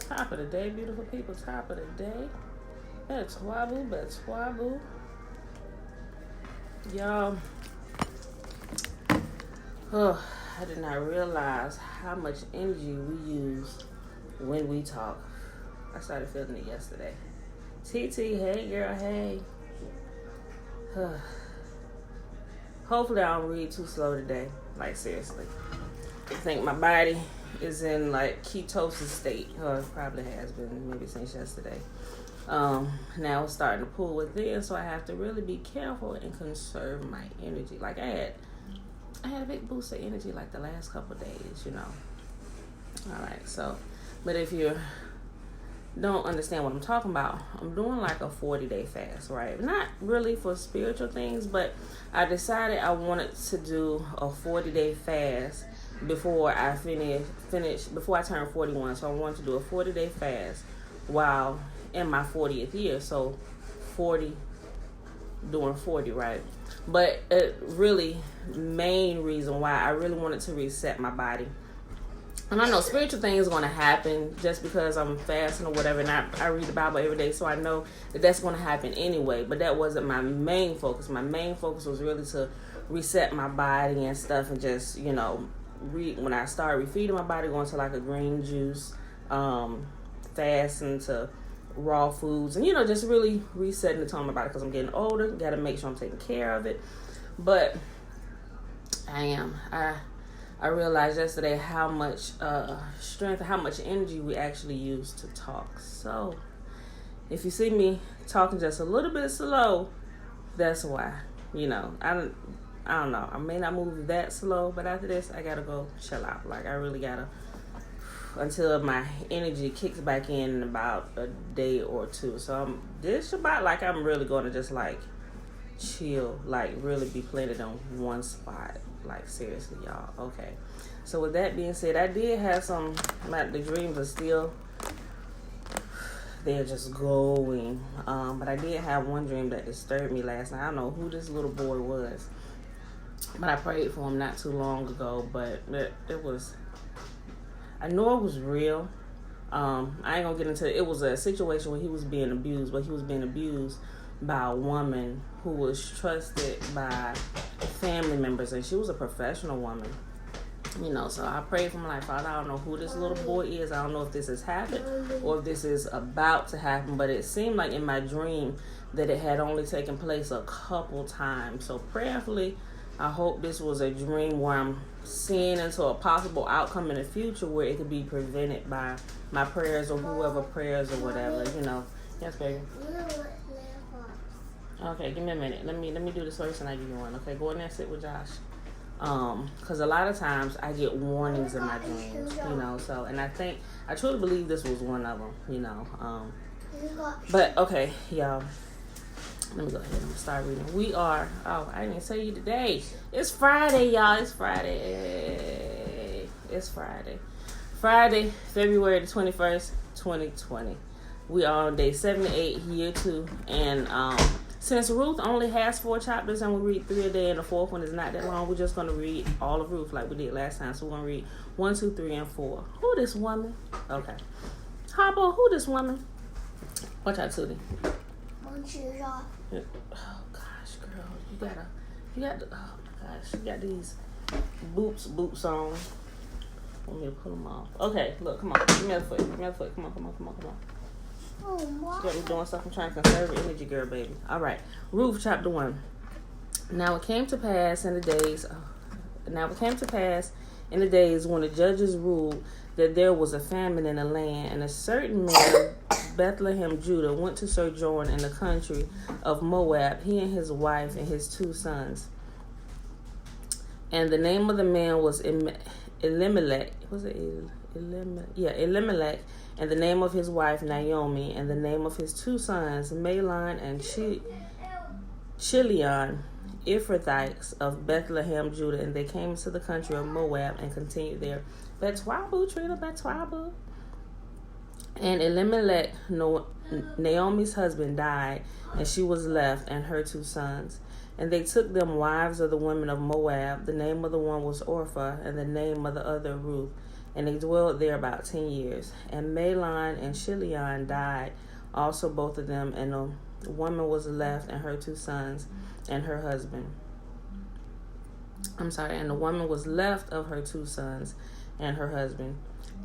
Top of the day, beautiful people. Top of the day. Betwabu, Betwabu. Y'all, I did not realize how much energy we use when we talk. I started feeling it yesterday. TT, hey girl, hey. Hopefully I don't read too slow today. Like seriously. I think my body is in like ketosis state. Or it probably has been maybe since yesterday. Now it's starting to pull within, so I have to really be careful and conserve my energy. Like I had a big boost of energy like the last couple of days, you know. Alright, so but if you don't understand what I'm talking about, I'm doing like a 40-day fast, right? Not really for spiritual things, but I decided I wanted to do a 40-day fast before I before I turn 41. So I wanted to do a 40-day fast while in my 40th year. So 40 doing 40, right? But really main reason why I really wanted to reset my body. And I know spiritual things going to happen just because I'm fasting or whatever, and I read the Bible every day, so I know that that's going to happen anyway. But that wasn't my main focus. My main focus was really to reset my body and stuff, and just, you know, when I started refeeding my body, going to like a green juice, fasting to raw foods, and, you know, just really resetting the tone of my body because I'm getting older. Got to make sure I'm taking care of it. But I realized yesterday how much strength, how much energy we actually use to talk. So if you see me talking just a little bit slow, that's why. You know, I don't know. I may not move that slow, but after this, I gotta go chill out. Like I really gotta, until my energy kicks back in about a day or two. So this Shabbat, like I'm really gonna just like chill, like really be planted on one spot. Like seriously, y'all. Okay. So with that being said, I did have the dreams are still, they're just going. But I did have one dream that disturbed me last night. I don't know who this little boy was, but I prayed for him not too long ago. But it was, I know it was real. I ain't gonna get into it. It was a situation where he was being abused, but he was being abused by a woman who was trusted by family members, and she was a professional woman, you know. So I prayed for him, like, Father, I don't know who this little boy is. I don't know if this has happened or if this is about to happen, but it seemed like in my dream that it had only taken place a couple times. So prayerfully, I hope this was a dream where I'm seeing into a possible outcome in the future where it could be prevented by my prayers or whoever prayers or whatever, you know. Yes, baby. Okay, give me a minute. Let me do this first and I give you one. Okay, go in there and sit with Josh. Because a lot of times I get warnings in my dreams, you know. So, and I truly believe this was one of them, you know. But okay, y'all. Let me go ahead and start reading. I didn't tell you today. It's Friday, y'all. It's Friday. Friday, February the 21st, 2020. We are on day 78, year 2, and since Ruth only has 4 chapters and we read 3 a day and the 4th one is not that long, we're just going to read all of Ruth like we did last time. So we're going to read 1, 2, 3, and 4. Who this woman? Okay. Hopper, who this woman? Watch out, Tootie. Oh, gosh, girl. You got oh, my gosh. You got these boots on. Want me to pull them off. Okay, look, come on. Give me the foot. Come on. Oh, wow. She got me doing stuff. I'm trying to conserve her energy, girl, baby. All right. Ruth, chapter 1. Now it came to pass in the days when the judges ruled that there was a famine in the land, and a certain man, Bethlehem, Judah, went to sojourn in the country of Moab, he and his wife and his 2 sons. And the name of the man was Elimelech. Was it Elimelech? Yeah, Elimelech. And the name of his wife, Naomi, and the name of his 2 sons, Mahlon and Chilion, Ephrathites of Bethlehem, Judah. And they came to the country of Moab and continued there. Betwabu, Trina, Betwabu. And Elimelech, Naomi's husband, died, and she was left and her 2 sons. And they took them wives of the women of Moab. The name of the one was Orpah, and the name of the other Ruth. and they dwelled there about 10 years. And Mahlon and Chilion died, also both of them, and the woman was left and her 2 sons and her husband. And the woman was left of her 2 sons and her husband.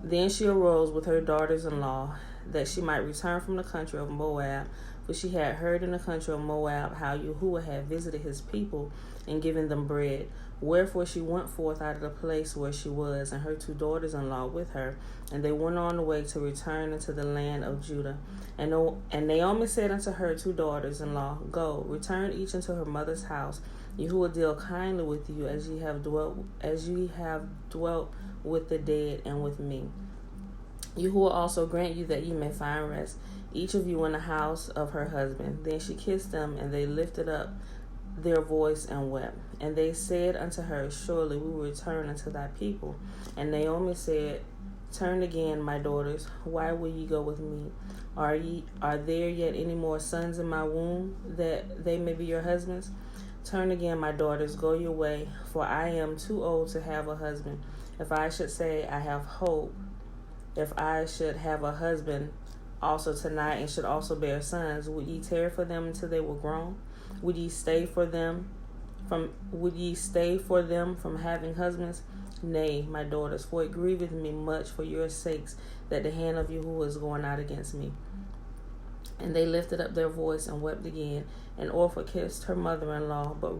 Then she arose with her daughters-in-law, that she might return from the country of Moab, for she had heard in the country of Moab how Yahuwah had visited his people and given them bread. Wherefore she went forth out of the place where she was, and her 2 daughters-in-law with her, and they went on the way to return into the land of Judah. And Naomi said unto her 2 daughters-in-law, Go, return each into her mother's house. Yahuwah deal kindly with you as ye have dwelt with the dead and with me. Yahuwah also grant you that ye may find rest, each of you in the house of her husband. Then she kissed them, and they lifted up their voice and wept. And they said unto her, Surely we will return unto thy people. And Naomi said, Turn again, my daughters. Why will ye go with me? Are there yet any more sons in my womb, that they may be your husbands? Turn again, my daughters, go your way, for I am too old to have a husband. If I should say I have hope, if I should have a husband also tonight and should also bear sons, would ye tarry for them until they were grown? Would ye stay for them from having husbands? Nay, my daughters, for it grieveth me much for your sakes that the hand of Yahuwah is going out against me. And they lifted up their voice and wept again. And Orpah kissed her mother-in-law, but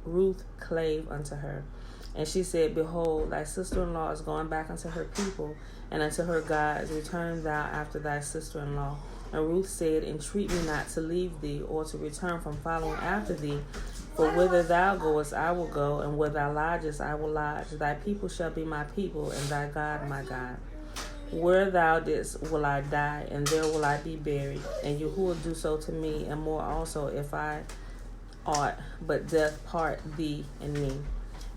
Ruth clave unto her. And she said, Behold, thy sister-in-law is going back unto her people and unto her gods. Return thou after thy sister-in-law. And Ruth said, Entreat me not to leave thee, or to return from following after thee. For whither thou goest, I will go, and where thou lodgest, I will lodge. Thy people shall be my people, and thy God my God. Where thou didst will I die, and there will I be buried. And Yahuwah do so to me, and more also, if I ought, but death part thee and me.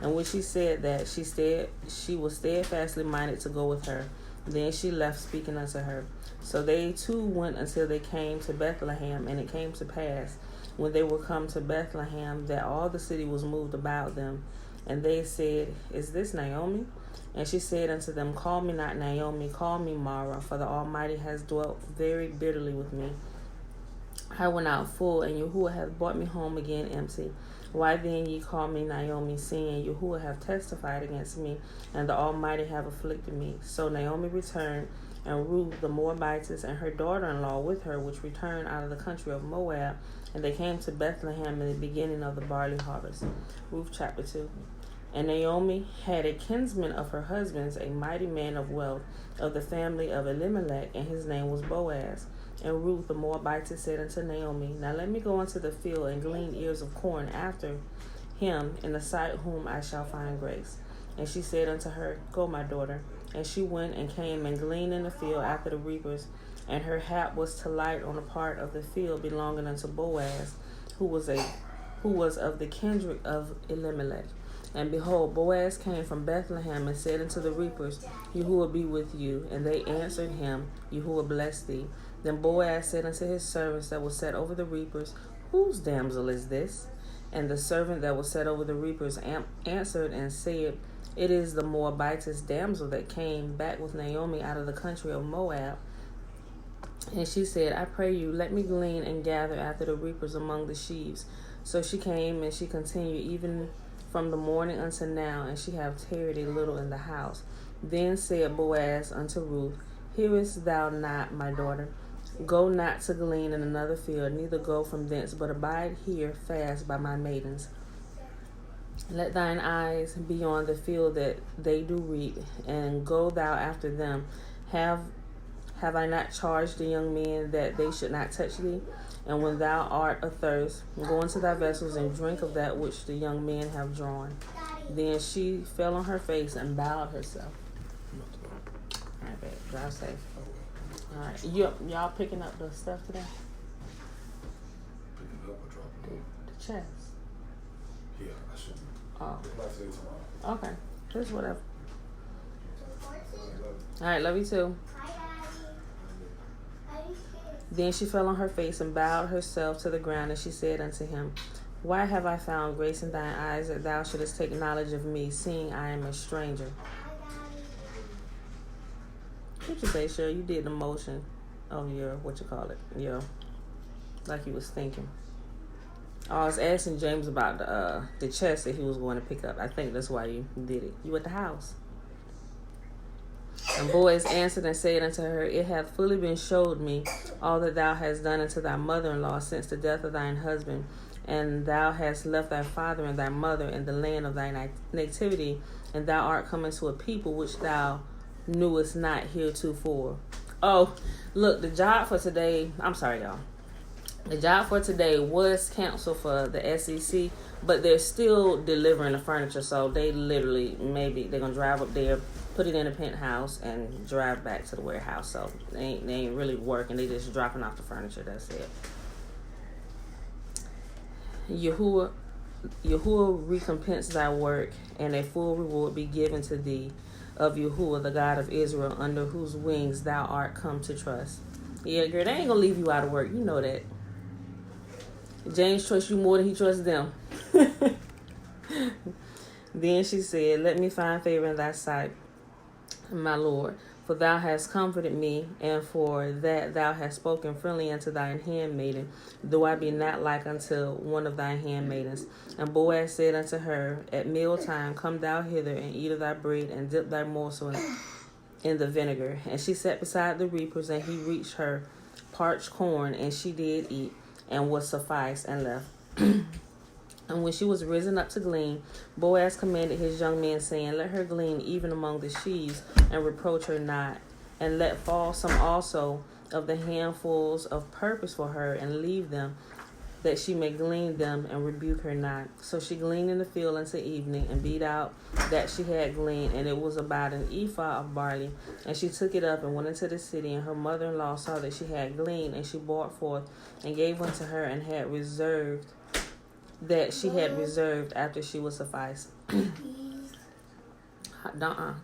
And when she said that, she was steadfastly minded to go with her. Then she left, speaking unto her. So they too went until they came to Bethlehem. And it came to pass, when they were come to Bethlehem, that all the city was moved about them. And they said, Is this Naomi? And she said unto them, Call me not Naomi, call me Mara, for the Almighty has dwelt very bitterly with me. I went out full, and Yahuwah hath brought me home again empty. Why then ye call me Naomi, seeing Yahuwah have testified against me, and the Almighty have afflicted me? So Naomi returned, and Ruth the Moabitess and her daughter-in-law with her, which returned out of the country of Moab, and they came to Bethlehem in the beginning of the barley harvest. Ruth chapter 2. And Naomi had a kinsman of her husband's, a mighty man of wealth, of the family of Elimelech, and his name was Boaz. And Ruth the Moabitess said unto Naomi, Now let me go into the field and glean ears of corn after him, in the sight whom I shall find grace. And she said unto her, Go, my daughter. And she went and came and gleaned in the field after the reapers. And her hap was to light on a part of the field belonging unto Boaz, who was of the kindred of Elimelech. And behold, Boaz came from Bethlehem and said unto the reapers, Yahuwah be with you. And they answered him, Yahuwah bless thee. Then Boaz said unto his servants that were set over the reapers, Whose damsel is this? And the servant that was set over the reapers answered and said, It is the Moabitess damsel that came back with Naomi out of the country of Moab. And she said, I pray you, let me glean and gather after the reapers among the sheaves. So she came, and she continued even from the morning unto now, and she have tarried a little in the house. Then said Boaz unto Ruth, Hearest thou not, my daughter? Go not to glean in another field, neither go from thence, but abide here fast by my maidens. Let thine eyes be on the field that they do reap, and go thou after them. Have I not charged the young men that they should not touch thee? And when thou art athirst, go into thy vessels and drink of that which the young men have drawn. Then she fell on her face and bowed herself. All right, babe, drive safe. All right, y'all picking up the stuff today? Picking it up or dropping it? The chest. Yeah, I should. Oh. If not today, tomorrow. Okay, just whatever. All right, love you too. Then she fell on her face and bowed herself to the ground, and she said unto him, Why have I found grace in thine eyes, that thou shouldest take knowledge of me, seeing I am a stranger? What you say, sure? You did the motion of your, what you call it? Like you was thinking. I was asking James about the chest that he was going to pick up. I think that's why you did it. You at the house. And Boaz answered and said unto her, It hath fully been showed me all that thou hast done unto thy mother-in-law since the death of thine husband, and thou hast left thy father and thy mother in the land of thy nativity, and thou art come into a people which thou knewest not heretofore. Oh, look, the job for today, I'm sorry, y'all. The job for today was canceled for the SEC, but they're still delivering the furniture, so they literally, maybe they're going to drive up there, put it in a penthouse, and drive back to the warehouse. So they ain't really working. They just dropping off the furniture. That's it. Yahuwah recompense thy work, and a full reward be given to thee of Yahuwah, the God of Israel, under whose wings thou art come to trust. Yeah, girl, they ain't gonna leave you out of work. You know that. James trusts you more than he trusts them. Then she said, Let me find favor in thy sight, my Lord, for thou hast comforted me, and for that thou hast spoken friendly unto thine handmaiden, though I be not like unto one of thy handmaidens. And Boaz said unto her, At mealtime come thou hither, and eat of thy bread, and dip thy morsel in the vinegar. And she sat beside the reapers, and he reached her parched corn, and she did eat, and was sufficed, and left. And when she was risen up to glean, Boaz commanded his young men, saying, Let her glean even among the sheaves, and reproach her not. And let fall some also of the handfuls of purpose for her, and leave them, that she may glean them, and rebuke her not. So she gleaned in the field until evening, and beat out that she had gleaned, and it was about an ephah of barley. And she took it up and went into the city, and her mother-in-law saw that she had gleaned, and she brought forth and gave unto her, and had reserved that she had reserved after she was sufficed. Get down.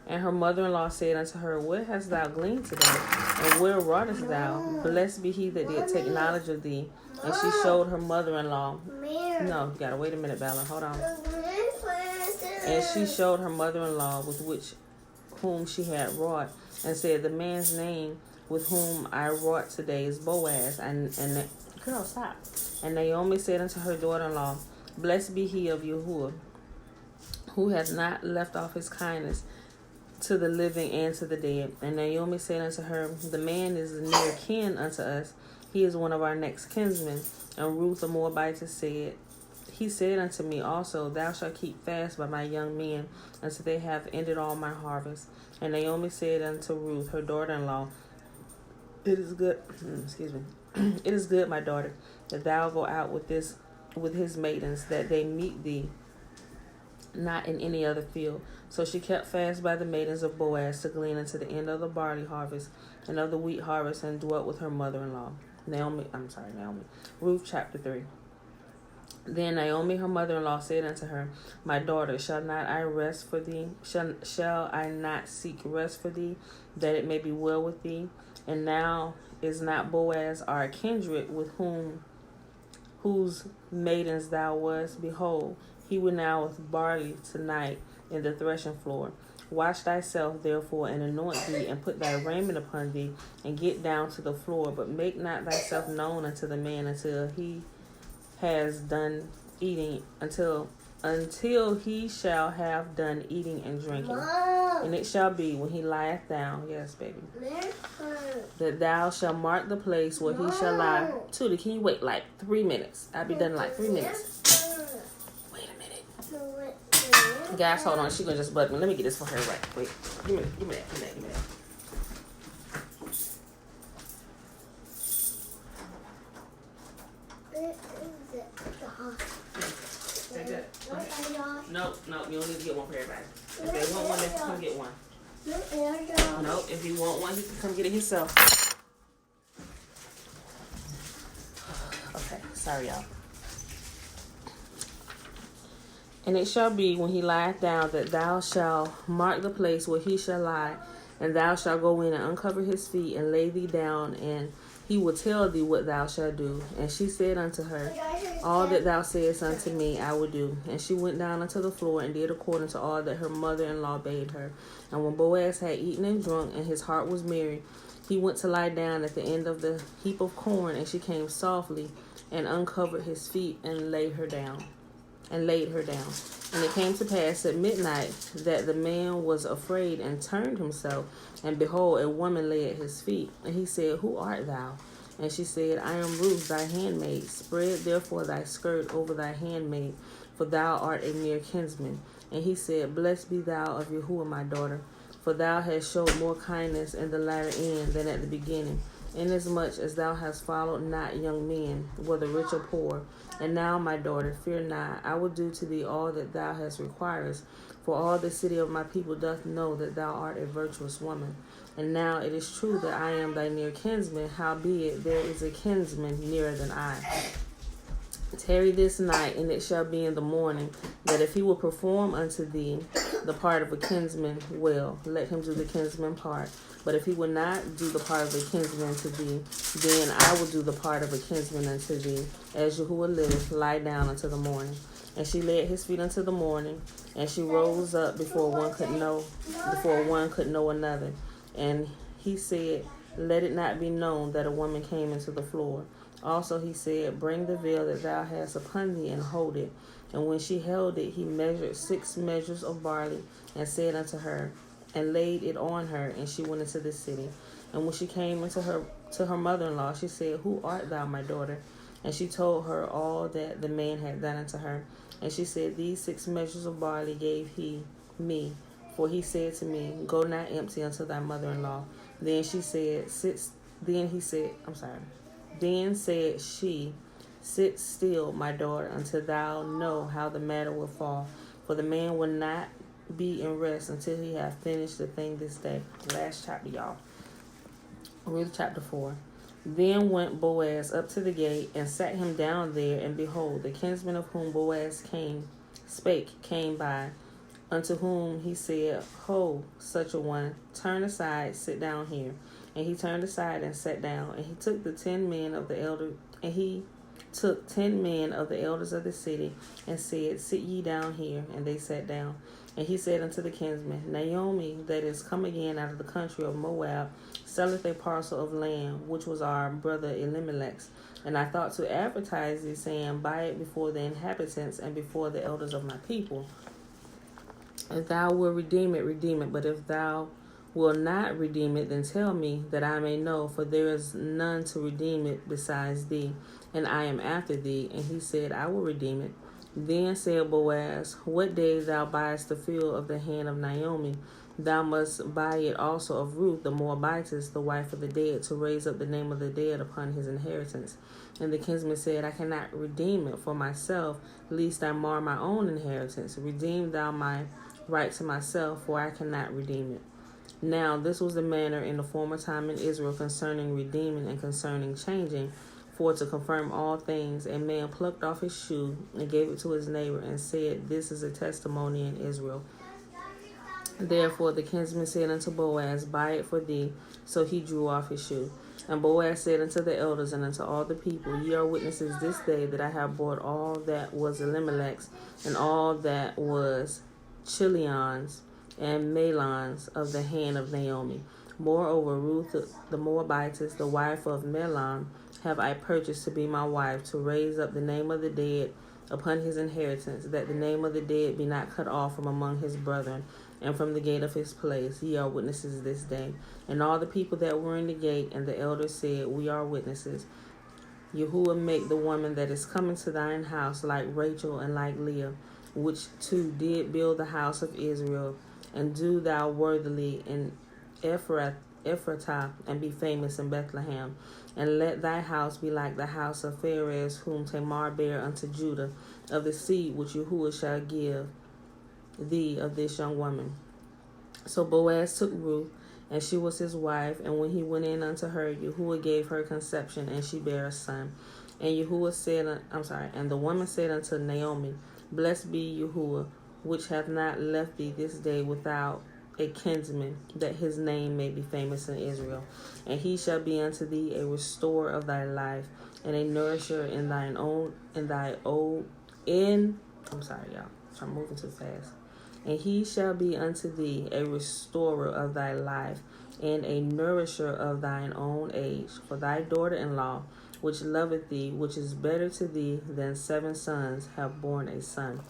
And her mother-in-law said unto her, What hast thou gleaned today? And where wroughtest thou? Blessed be he that did take knowledge of thee. And she showed her mother-in-law. No, you gotta wait a minute, Bella. Hold on. And she showed her mother-in-law with whom she had wrought, and said, The man's name with whom I wrought today is Boaz. And girl, stop. And Naomi said unto her daughter-in-law, Blessed be he of Yahuwah, who hath not left off his kindness to the living and to the dead. And Naomi said unto her, The man is near kin unto us. He is one of our next kinsmen. And Ruth the Moabitess said, He said unto me also, Thou shalt keep fast by my young men until they have ended all my harvest. And Naomi said unto Ruth, her daughter-in-law, It is good, it is good, my daughter, that thou go out with his maidens, that they meet thee not in any other field. So she kept fast by the maidens of Boaz to glean unto the end of the barley harvest and of the wheat harvest, and dwelt with her mother-in-law. Ruth chapter 3. Then Naomi, her mother-in-law, said unto her, My daughter, shall not I rest for thee? Shall I not seek rest for thee, that it may be well with thee? And now is not Boaz our kindred, with whose maidens thou wast? Behold, he will now with barley tonight in the threshing floor. Wash thyself therefore, and anoint thee, and put thy raiment upon thee, and get down to the floor. But make not thyself known unto the man until he has done eating, until he shall have done eating and drinking. And it shall be when he lieth down, yes, baby, that thou shalt mark the place where he shall lie. Tootie, can you wait like 3 minutes? I'll be done in like 3 minutes. Wait a minute. Guys, hold on. She gonna just bug me. Let me get this for her right. Wait. Give me that. Take that. Okay. No, you don't need to get one for everybody. If they want one, they can come get one. No, if you want one, he can come get it himself. Okay, sorry, y'all. And it shall be when he lieth down, that thou shalt mark the place where he shall lie, and thou shalt go in and uncover his feet, and lay thee down, and he will tell thee what thou shalt do. And she said unto her, all that thou sayest unto me I will do. And she went down unto the floor and did according to all that her mother-in-law bade her. And when Boaz had eaten and drunk, and his heart was merry, he went to lie down at the end of the heap of corn. And she came softly and uncovered his feet and laid her down. And it came to pass at midnight that the man was afraid and turned himself, and behold, a woman lay at his feet. And he said, who art thou? And she said, I am Ruth, thy handmaid. Spread therefore thy skirt over thy handmaid, for thou art a near kinsman. And he said, blessed be thou of Yahuwah, my daughter, for thou hast showed more kindness in the latter end than at the beginning, inasmuch as thou hast followed not young men, whether rich or poor. And now, my daughter, fear not. I will do to thee all that thou hast requirest, for all the city of my people doth know that thou art a virtuous woman. And now it is true that I am thy near kinsman, howbeit there is a kinsman nearer than I. Tarry this night, and it shall be in the morning, that if he will perform unto thee the part of a kinsman, well, let him do the kinsman part. But if he will not do the part of a kinsman to thee, then I will do the part of a kinsman unto thee. As Yahuwah liveth, lie down until the morning. And she lay at his feet until the morning, and she rose up before one could know another. And he said, let it not be known that a woman came into the floor. Also he said, bring the veil that thou hast upon thee, and hold it. And when she held it, he measured 6 measures of barley, and said unto her, and laid it on her, and she went into the city. And when she came into her mother-in-law, she said, who art thou, my daughter? And she told her all that the man had done unto her. And she said, these 6 measures of barley gave he me, for he said to me, go not empty unto thy mother-in-law. Then said she, sit still, my daughter, until thou know how the matter will fall. For the man will not be in rest until he have finished the thing this day. Last chapter, y'all. Ruth chapter 4. Then went Boaz up to the gate, and sat him down there, and behold, the kinsman of whom Boaz came by, unto whom he said, ho, such a one, turn aside, sit down here. And he turned aside and sat down. And he took 10 men of the elders of the city, and said, sit ye down here. And they sat down. And he said unto the kinsman, Naomi, that is come again out of the country of Moab, selleth a parcel of land, which was our brother Elimelech's. And I thought to advertise thee, saying, buy it before the inhabitants and before the elders of my people. If thou wilt redeem it, redeem it. But if thou wilt not redeem it, then tell me, that I may know, for there is none to redeem it besides thee, and I am after thee. And he said, I will redeem it. Then said Boaz, what day thou buyest the field of the hand of Naomi, thou must buy it also of Ruth the Moabitess, the wife of the dead, to raise up the name of the dead upon his inheritance. And the kinsman said, I cannot redeem it for myself, lest I mar my own inheritance. Redeem thou my right to myself, for I cannot redeem it. Now this was the manner in the former time in Israel concerning redeeming and concerning changing. For to confirm all things, a man plucked off his shoe and gave it to his neighbor, and said, this is a testimony in Israel. Therefore the kinsman said unto Boaz, buy it for thee. So he drew off his shoe. And Boaz said unto the elders and unto all the people, ye are witnesses this day that I have bought all that was Elimelech's, and all that was Chilion's and Mahlon's of the hand of Naomi. Moreover, Ruth the Moabitess, the wife of Mahlon, have I purchased to be my wife, to raise up the name of the dead upon his inheritance, that the name of the dead be not cut off from among his brethren, and from the gate of his place. Ye are witnesses this day. And all the people that were in the gate and the elders said, we are witnesses. Yahuwah make the woman that is coming to thine house like Rachel and like Leah, which two did build the house of Israel, and do thou worthily in Ephratah, and be famous in Bethlehem. And let thy house be like the house of Pharez, whom Tamar bare unto Judah, of the seed which Yahuwah shall give thee of this young woman. So Boaz took Ruth, and she was his wife. And when he went in unto her, Yahuwah gave her conception, and she bare a son. And and the woman said unto Naomi, blessed be Yahuwah, which hath not left thee this day without a kinsman, that his name may be famous in Israel. And he shall be unto thee a restorer of thy life, and a nourisher in I'm sorry, y'all. I'm moving too fast. And he shall be unto thee a restorer of thy life, and a nourisher of thine own age, for thy daughter-in-law, which loveth thee, which is better to thee than 7 sons, have borne a son.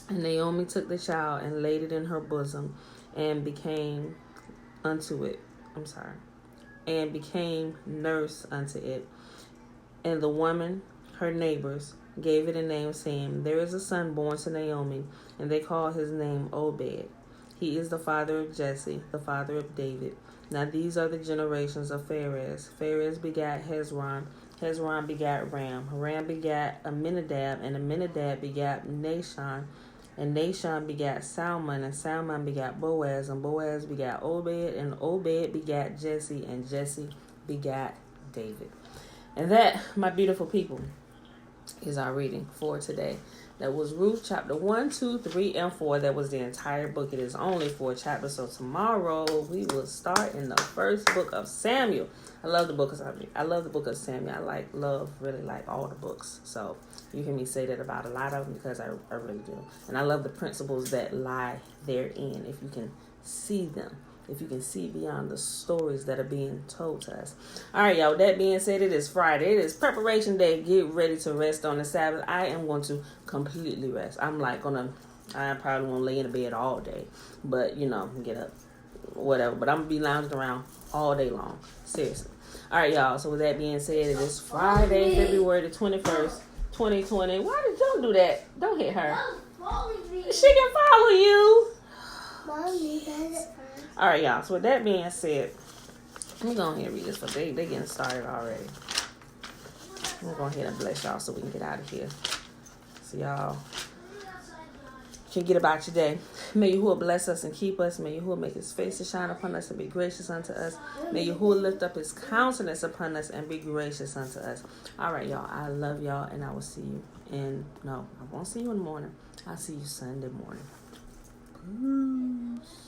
And Naomi took the child and laid it in her bosom, and became nurse unto it. And the woman, her neighbors, gave it a name, saying, There is a son born to Naomi, and they call his name Obed. He is the father of Jesse, the father of David. Now these are the generations of Pharez. Pharez begat Hezron. Hezron begat Ram. Ram begat Amminadab, and Amminadab begat Nahshon. And Nahshon begat Salmon, and Salmon begat Boaz, and Boaz begat Obed, and Obed begat Jesse, and Jesse begat David. And that, my beautiful people, is our reading for today. That was Ruth chapter 1, 2, 3, and 4. That was the entire book. It is only 4 chapters. So tomorrow we will start in the first book of Samuel. I love the book of Samuel. I really like all the books. So you hear me say that about a lot of them because I really do. And I love the principles that lie therein. If you can see them. If you can see beyond the stories that are being told to us. All right, y'all. With that being said, it is Friday. It is preparation day. Get ready to rest on the Sabbath. I am going to completely rest. I probably won't lay in the bed all day. But, get up. Whatever. But I'm going to be lounging around all day long. Seriously. All right, y'all. So with that being said, it is Friday, February the 21st, 2020. Why did you do that? Don't hit her. She can follow you. Mommy does. All right, y'all. So with that being said, let me go ahead and read this, but they getting started already. I'm going to go ahead and bless y'all so we can get out of here. So y'all can get about your day. May Yahuwah bless us and keep us. May Yahuwah make his face to shine upon us and be gracious unto us. May Yahuwah lift up his countenance upon us and be gracious unto us. All right, y'all. I love y'all, and I will see you I won't see you in the morning. I'll see you Sunday morning. Peace.